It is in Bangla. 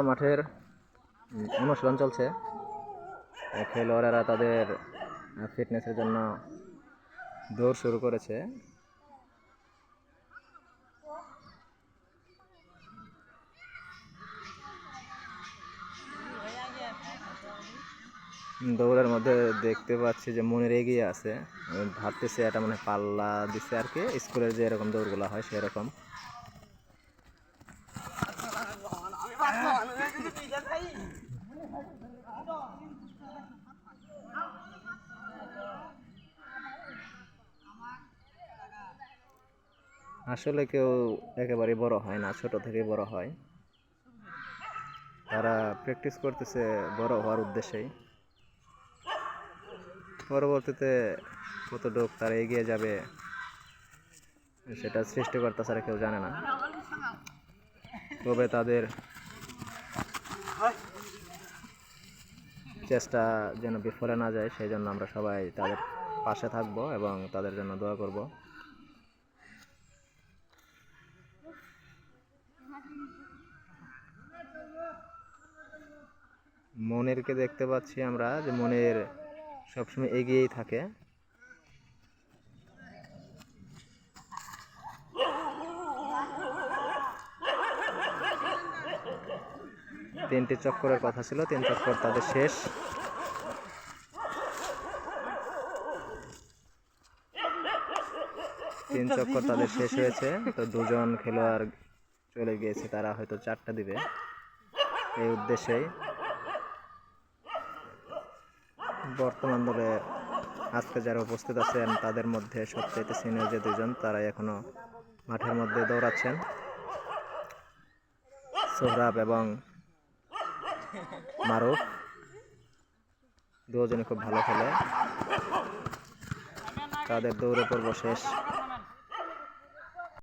মাঠের অনুশীলন চলছে। খেলোয়াড়েরা তাদের ফিটনেসের জন্য দৌড় শুরু করেছে। দৌড়ের মধ্যে দেখতে পাচ্ছি যে মনির এগিয়ে আছে, ভাবতেছে এটা মানে পাল্লা দিচ্ছে আর কি, স্কুলের যে এরকম দৌড়গুলো হয় সেরকম। আসলে কেউ একেবারে বড় হয় না, ছোট থেকে বড় হয়। তারা প্র্যাকটিস করতেছে বড় হওয়ার উদ্দেশ্যেই। পরবর্তীতে কতটুকু তারা এগিয়ে যাবে সেটা সৃষ্টিকর্তা ছাড়া কেউ জানে না। তবে তাদের চেষ্টা যেন বিফলে না যায় সেই জন্য আমরা সবাই তাদের পাশে থাকবো এবং তাদের জন্য দোয়া করব। মনিরকে দেখতে পাচ্ছি আমরা যে মনির সবসময় এগিয়েই থাকে। তিনটি চক্করের কথা ছিল, 3 চক্কর তাদের শেষ। তিন চক্কর তাদের শেষ হয়েছে। তো 2 জন খেলোয়াড় চলে গিয়েছে, তারা হয়তো 4টা দিবে এই উদ্দেশ্যেই। বর্তমান দলে আজকে যারা উপস্থিত আছেন তাদের মধ্যে সবচেয়ে সিনিয়র যে 2 জন, তারাই এখনো মাঠের মধ্যে দৌড়াচ্ছেন। সোহরাব এবং মারুফ দুজনে খুব ভালো খেলে। তাদের দৌড়ে পর্ব শেষ।